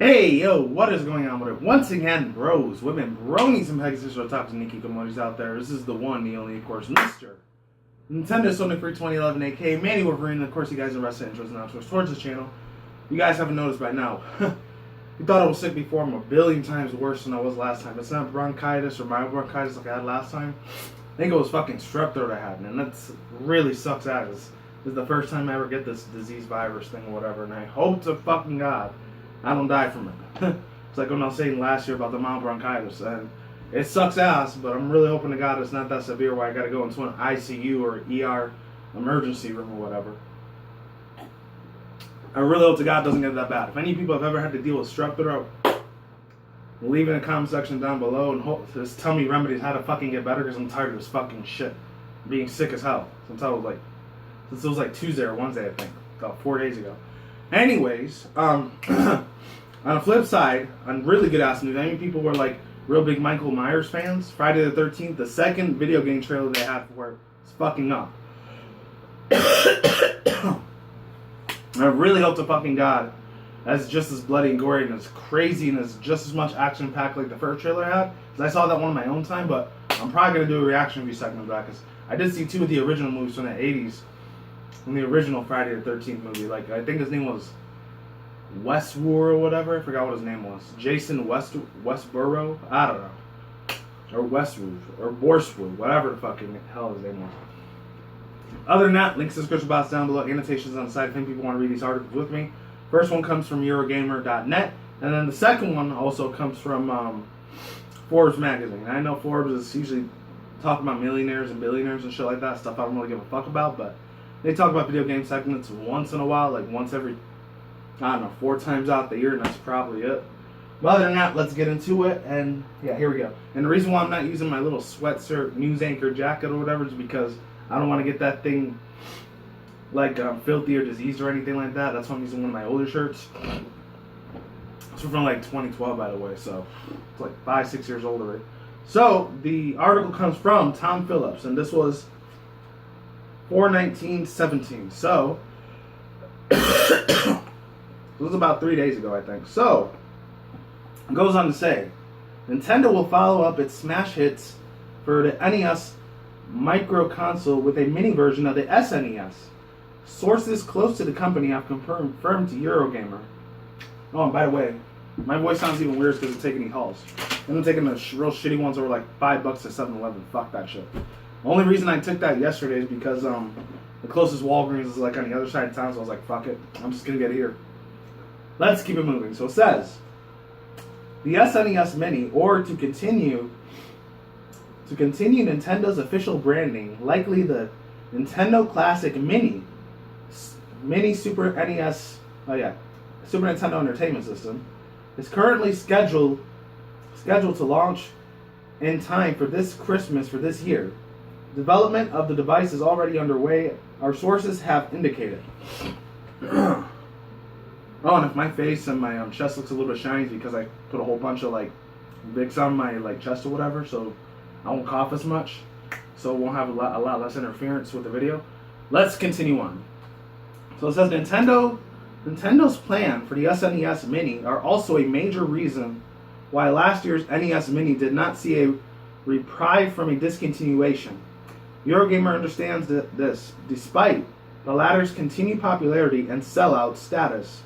Hey, yo, what is going on with it? Once again, bros, women, bronies, and Pegasus are top to Nikki Komodis out there. This is the one, the only, of course, Mr. Nintendo Sony Free 2011, aka Manny Wolverine, and of course, you guys are wrestling intros and outros towards this channel. You guys haven't noticed by now. You thought I was sick before, I'm a billion times worse than I was last time. It's not bronchitis or mild bronchitis like I had last time. I think it was fucking strep throat I had, and that's really sucks ass. This is the first time I ever get this disease virus thing or whatever, and I hope to fucking God I don't die from it. It's like when I was saying last year about the mild bronchitis, and it sucks ass, but I'm really hoping to God it's not that severe where I gotta go into an ICU or ER emergency room or whatever. I really hope to God it doesn't get that bad. If any people have ever had to deal with strep throat, leave in the comment section down below and just tell me remedies how to fucking get better because I'm tired of this fucking shit. I'm being sick as hell. Since it was like Tuesday or Wednesday, I think. About 4 days ago. Anyways, on the flip side, on really good ass news, I mean people were like real big Michael Myers fans. Friday the 13th, the second video game trailer they had for it is fucking up. I really hope to fucking God that's just as bloody and gory and as crazy and as just as much action packed like the first trailer had. Because I saw that one on my own time, but I'm probably gonna do a reaction review segment of that because I did see two of the original movies from the 80s. From the original Friday the 13th movie. Like, I think his name was Westwood or whatever. I forgot what his name was. Jason Westborough? I don't know. Or Westwood. Or Borswood. Whatever the fucking hell his name was. Other than that, links to the description box down below. Annotations on the site if any people want to read these articles with me. First one comes from Eurogamer.net. And then the second one also comes from Forbes magazine. I know Forbes is usually talking about millionaires and billionaires and shit like that. Stuff I don't really give a fuck about, but they talk about video game segments once in a while, like once every, I don't know, 4 times out the year, and that's probably it. But other than that, let's get into it, and yeah, here we go. And the reason why I'm not using my little sweatshirt news anchor jacket or whatever is because I don't want to get that thing like filthy or diseased or anything like that. That's why I'm using one of my older shirts. It's from like 2012, by the way, so it's like 5-6 years older. So the article comes from Tom Phillips, and this was 4/19/17. So it was about 3 days ago, I think. So it goes on to say, Nintendo will follow up its smash hits for the NES micro console with a mini version of the SNES. Sources close to the company have confirmed to Eurogamer. Oh, and by the way, my voice sounds even weird because I'm taking these hauls. And I'm taking the real shitty ones that were like $5 at 7-Eleven. Fuck that shit. The only reason I took that yesterday is because the closest Walgreens is like on the other side of town, so I was like, fuck it, I'm just gonna get here. Let's keep it moving. So it says, the SNES Mini, or to continue Nintendo's official branding, likely the Nintendo Classic Mini Super NES, Super Nintendo Entertainment System, is currently scheduled to launch in time for this Christmas for this year. Development of the device is already underway, our sources have indicated. Oh, and if my face and my chest looks a little bit shiny, it's because I put a whole bunch of like Vicks on my like chest or whatever, so I won't cough as much, so it won't have a lot less interference with the video. Let's continue on. So it says Nintendo's plan for the SNES Mini are also a major reason why last year's NES Mini did not see a reprieve from a discontinuation. Eurogamer understands this, despite the latter's continued popularity and sellout status.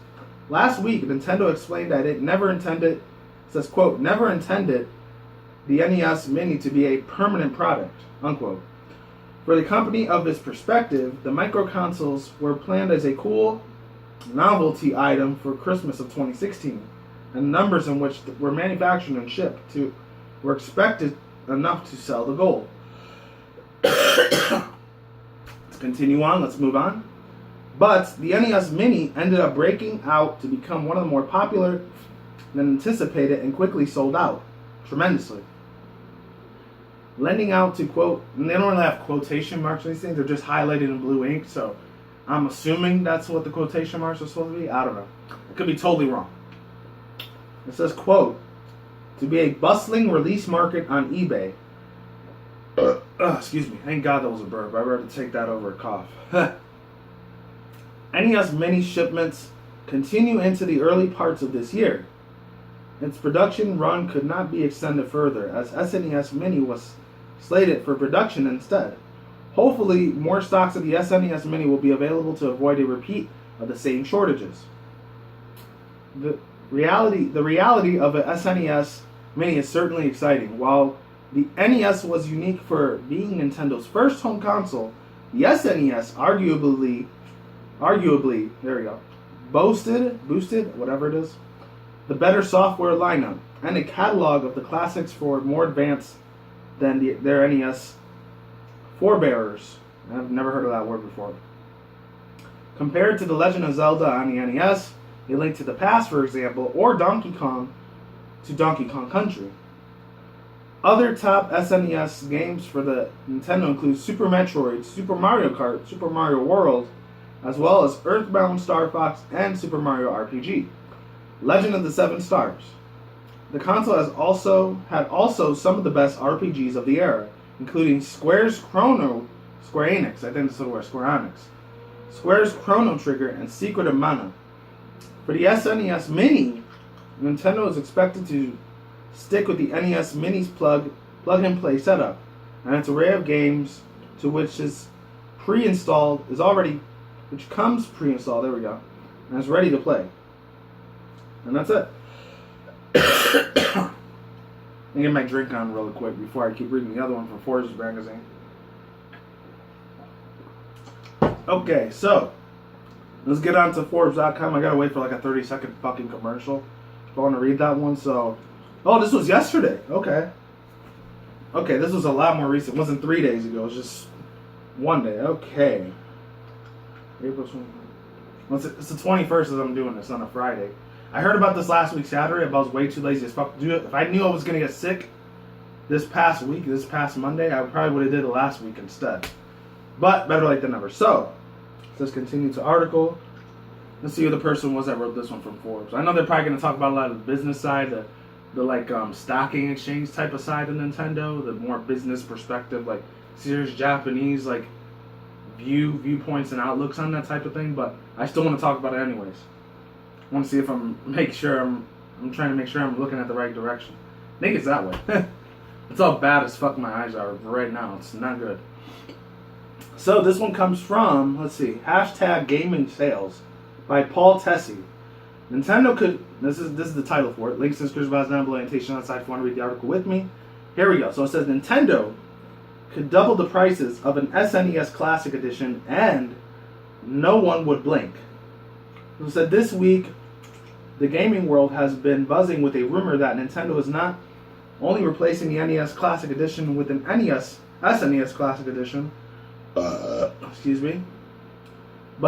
Last week, Nintendo explained that it never intended the NES Mini to be a permanent product, unquote. For the company of this perspective, the microconsoles were planned as a cool novelty item for Christmas of 2016, and numbers in which were manufactured and shipped were expected enough to sell the goal. Let's continue on, let's move on. But the NES Mini ended up breaking out to become one of the more popular than anticipated and quickly sold out tremendously. Lending out to quote, and they don't really have quotation marks on these things, they're just highlighted in blue ink, so I'm assuming that's what the quotation marks are supposed to be. I don't know. It could be totally wrong. It says, quote, to be a bustling release market on eBay. Excuse me. Thank God that was a burp. I'd rather take that over a cough. NES Mini shipments continue into the early parts of this year. its production run could not be extended further, as SNES Mini was slated for production instead. Hopefully, more stocks of the SNES Mini will be available to avoid a repeat of the same shortages. The reality of a SNES Mini is certainly exciting. While the NES was unique for being Nintendo's first home console, the SNES arguably, there we go, boosted, whatever it is, the better software lineup and a catalog of the classics for more advanced than their NES forebearers. I've never heard of that word before. Compared to The Legend of Zelda on the NES, A Link to the Past, for example, or Donkey Kong to Donkey Kong Country. Other top SNES games for the Nintendo include Super Metroid, Super Mario Kart, Super Mario World, as well as Earthbound Star Fox and Super Mario RPG. Legend of the Seven Stars. The console has had some of the best RPGs of the era, including Square's Chrono Trigger, and Secret of Mana. For the SNES Mini, Nintendo is expected to stick with the NES Mini's plug-and-play setup, and its array of games to which is comes pre-installed, there we go, and is ready to play. And that's it. Let me get my drink on really quick before I keep reading the other one from Forbes magazine. Okay, so let's get on to Forbes.com. I gotta wait for like a 30-second fucking commercial if I want to read that one. So, oh, this was yesterday. Okay, this was a lot more recent. It wasn't 3 days ago. It was just one day. Okay. April 20th. It's the 21st as I'm doing this on a Friday. I heard about this last week Saturday, but I was way too lazy as fuck to do it. If I knew I was going to get sick this past Monday, I probably would have did it last week instead. But better late than never. So, let's continue to article. Let's see who the person was that wrote this one from Forbes. I know they're probably going to talk about a lot of the business side, the stocking exchange type of side of Nintendo, the more business perspective, like serious Japanese like viewpoints and outlooks on that type of thing. But I still want to talk about it anyways. I want to see if I'm trying to make sure I'm looking at the right direction. I think it's that way. It's how bad as fuck my eyes are right now. It's not good. So this one comes from, let's see, #gaming sales by Paul Tessie. Nintendo could, this is the title for it. Links in the description box down below. Annotation outside if you want to read the article with me. Here we go. So it says Nintendo could double the prices of an SNES Classic Edition and no one would blink. It said this week, the gaming world has been buzzing with a rumor that Nintendo is not only replacing the NES Classic Edition with an SNES Classic Edition, but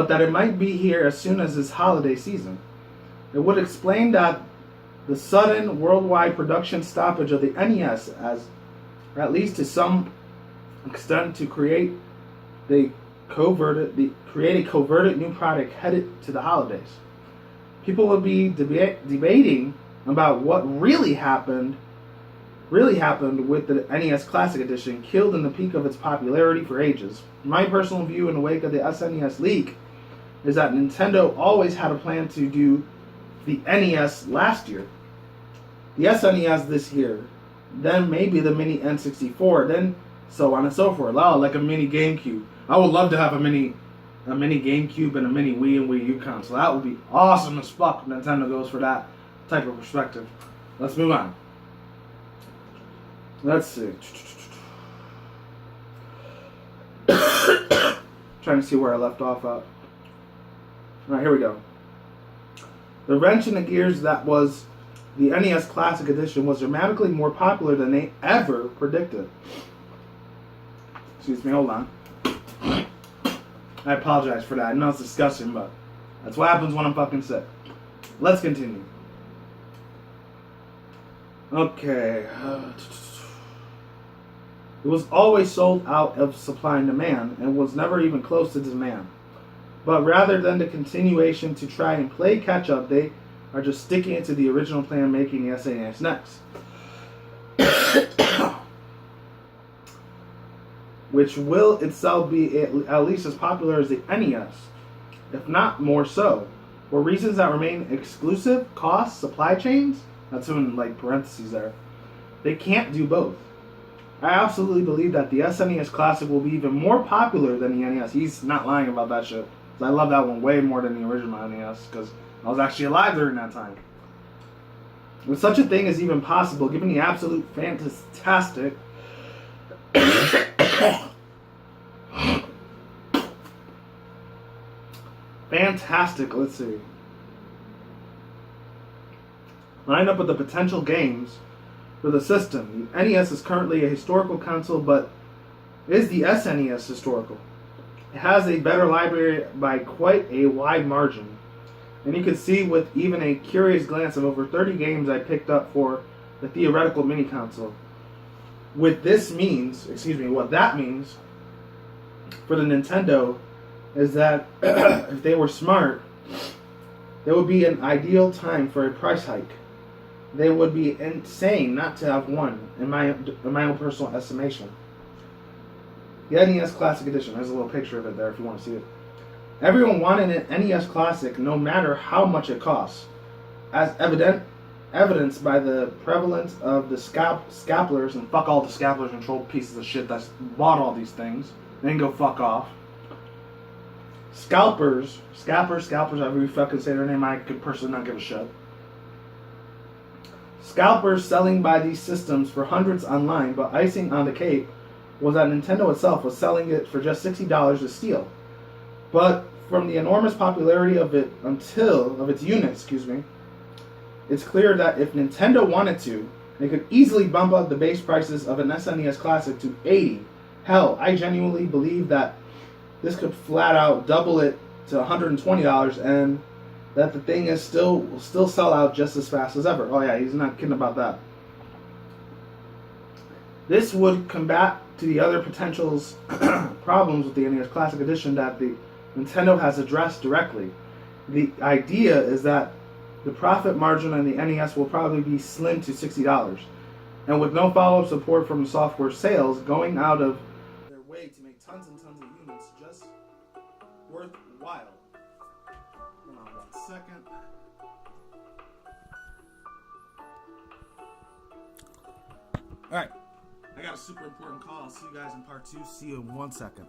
that it might be here as soon as this holiday season. It would explain that the sudden worldwide production stoppage of the NES, as at least to some extent, to create a coverted new product headed to the holidays. People will be debating about what really happened with the NES Classic Edition, killed in the peak of its popularity for ages. My personal view in the wake of the SNES leak is that Nintendo always had a plan to do the NES last year, the SNES this year, then maybe the mini N64, then so on and so forth. Like a mini GameCube. I would love to have a mini GameCube and a mini Wii and Wii U console. That would be awesome as fuck. Nintendo goes for that type of perspective. Let's move on. Let's see. Trying to see where I left off at. Alright, here we go. The wrench in the gears that was the NES Classic Edition was dramatically more popular than they ever predicted. Excuse me, hold on. I apologize for that. I know it's disgusting, but that's what happens when I'm fucking sick. Let's continue. Okay. It was always sold out of supply and demand and was never even close to demand. But rather than the continuation to try and play catch up, they are just sticking it to the original plan, making the SNES next. Which will itself be at least as popular as the NES, if not more so. For reasons that remain exclusive, costs, supply chains, That's in like parentheses there. They can't do both. I absolutely believe that the SNES Classic will be even more popular than the NES. He's not lying about that shit. I love that one way more than the original NES because I was actually alive during that time. If such a thing is even possible, given the absolute fantastic let's see, lineup of the potential games for the system. The NES is currently a historical console, but is the SNES historical? It has a better library by quite a wide margin. And you can see with even a curious glance of over 30 games I picked up for the theoretical mini console. What that means for the Nintendo is that if they were smart, there would be an ideal time for a price hike. They would be insane not to have one, in my own personal estimation. The NES Classic Edition. There's a little picture of it there if you want to see it. Everyone wanted an NES Classic no matter how much it costs, as evidenced by the prevalence of the scalpers, and fuck all the scalpers and troll pieces of shit that bought all these things. They can go fuck off. Scalpers, however you fucking say their name, I could personally not give a shit. Scalpers selling by these systems for hundreds online, but icing on the cake was that Nintendo itself was selling it for just $60 a steal. But from the enormous popularity of its unit, it's clear that if Nintendo wanted to, they could easily bump up the base prices of an SNES Classic to $80. Hell, I genuinely believe that this could flat out double it to $120, and that the thing is will still sell out just as fast as ever. Oh yeah, he's not kidding about that. This would combat to the other potentials problems with the NES Classic Edition that the Nintendo has addressed directly. The idea is that the profit margin on the NES will probably be slim to $60, and with no follow-up support from software sales, going out of their way to make tons and tons of units just worthwhile. Hold on 1 second. Alright, I got a super important call. I'll see you guys in part 2. See you in 1 second.